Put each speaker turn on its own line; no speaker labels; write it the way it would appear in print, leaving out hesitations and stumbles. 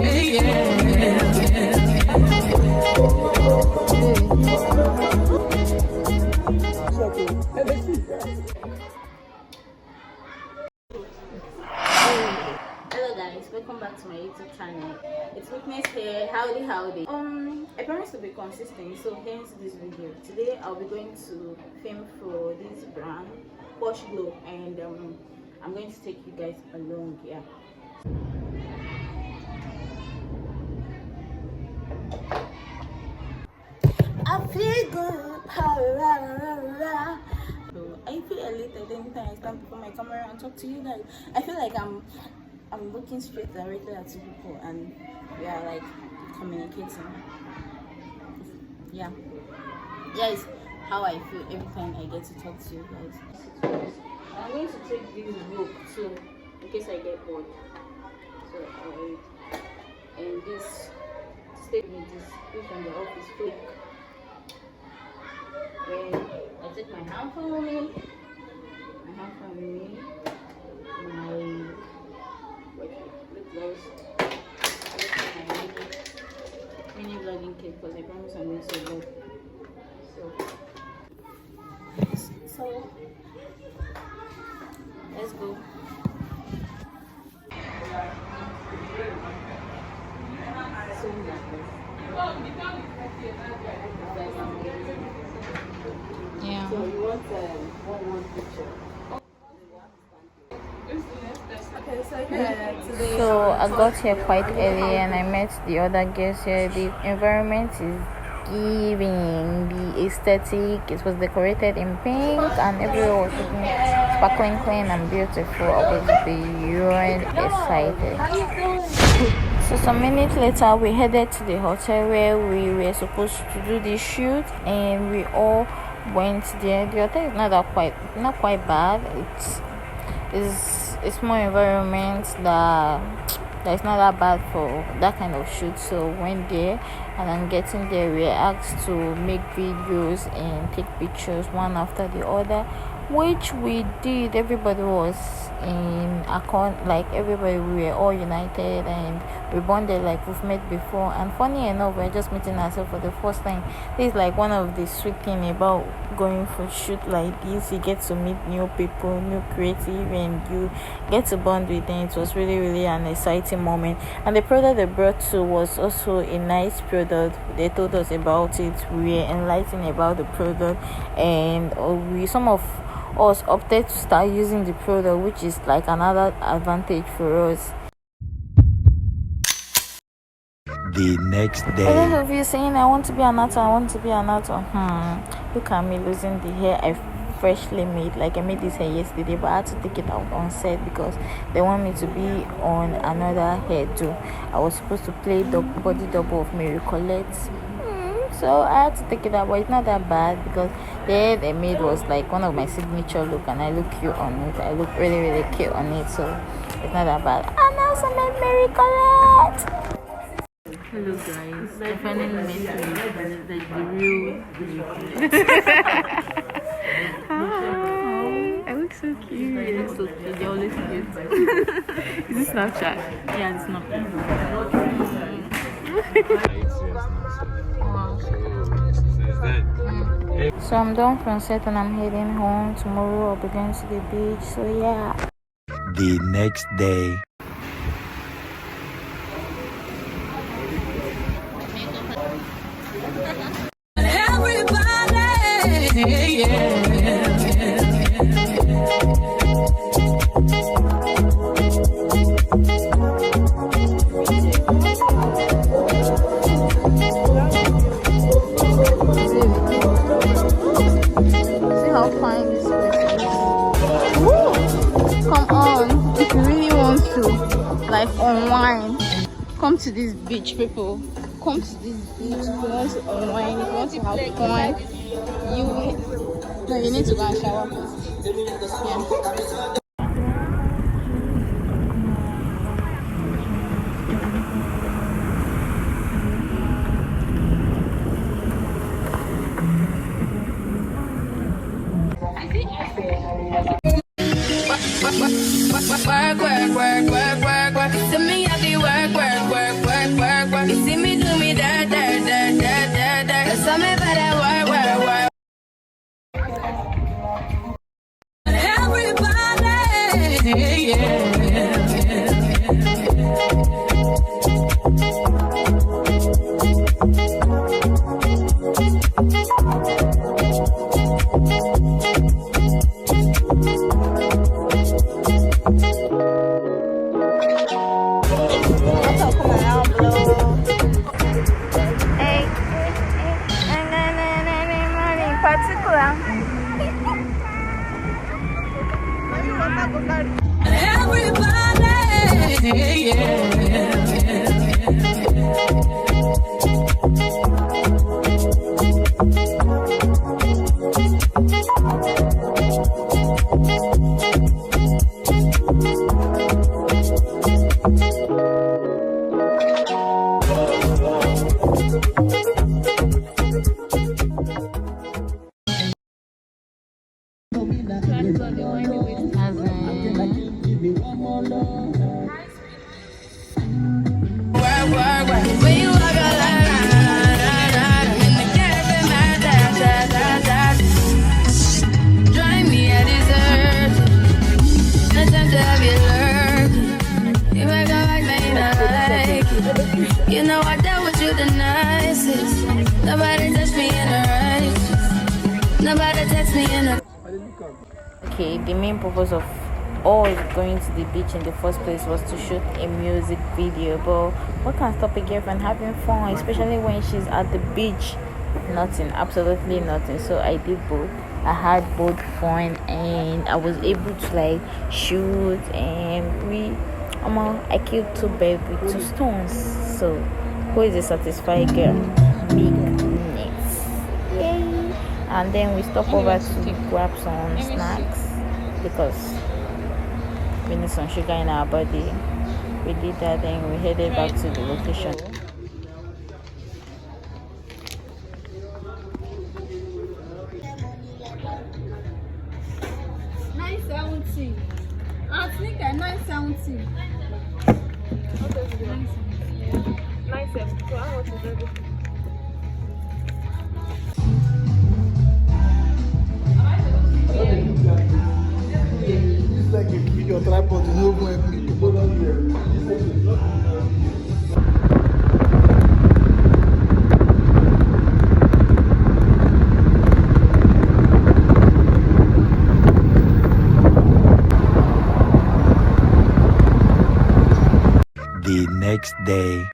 Hello guys, welcome back to my YouTube channel. It's Witness here. Howdy. I promise to be consistent, so hence this video. Today I'll be going to film for this brand, Poshglow, and I'm going to take you guys along. Yeah. I feel good. So I feel elated anytime I stand before my camera and talk to you guys. I feel like I'm looking straight directly at you people, and we are like communicating. Yeah, it's how I feel every time I get to talk to you guys. I'm going to take this book too, in case I get bored. So I'll read. And this statement is from the office book. When I take my handphone with me, my lip gloss, my mini vlogging kit, because I promise I'm going to vlog. So let's go. Yeah. So you want one picture?
So I got here quite early and I met the other guests here. The environment is giving, the aesthetic. It was decorated in pink and everyone was looking sparkling clean and beautiful. I was beyond excited. So some minutes later we headed to the hotel where we were supposed to do the shoot, and we all went there. The hotel is not quite bad. It's more environment that is not that bad for that kind of shoot. So went there, and on getting there we were asked to make videos and take pictures one after the other, which we did. Everybody was in accord, like everybody, we were all united and we bonded like we've met before. And funny enough, we're just meeting ourselves for the first time. This is like one of the sweet things about going for shoot like this. You get to meet new people, new creative, and you get to bond with them. It was really an exciting moment. And the product they brought to was also a nice product. They told us about it. We were enlightened about the product, and some of us opted to start using the product, which is like another advantage for us.
The next day,
A lot of you saying I want to be an actor. Look at me losing the hair I freshly made. Like I made this hair yesterday, but I had to take it out on set because they want me to be on another hairdo. I was supposed to play the body double of MARYCOLLETTE. So I had to take it out, but it's not that bad because the hair they made was like one of my signature look, and I look cute on it. I look really cute on it, so it's not that bad. And I also made MARYCOLLETTE.
Hello guys, I finally met the real
Hi, I look so cute.
You look so cute, you're always cute.
Is this Snapchat?
Yeah, it's not.
So I'm done from set and I'm heading home. Tomorrow I'll be going to the beach. So yeah.
the next day,
See how fine this place is. Woo! Come on, if you really want to like unwind, come to this beach, people. Come to this beach if you want to unwind, if you want to have fun. You need to go and shower first. Yeah.
Work. To me, I be work.
You know I dealt with you the nicest. Nobody touched me in the righteous. Nobody text me in the. Okay, the main purpose of all going to the beach in the first place was to shoot a music video. But what can stop a girl from having fun, especially when she's at the beach? Nothing, absolutely nothing. So I did both. I had both fun and I was able to like shoot, and I killed two birds with two stones. So who is a satisfied girl? Bigness. Yay! And then we stopped over to grab some snacks because we need some sugar in our body. We did that, then we headed back to the location.
I think 970.
It's like a video tripod, you know, when you put on here.
The next day.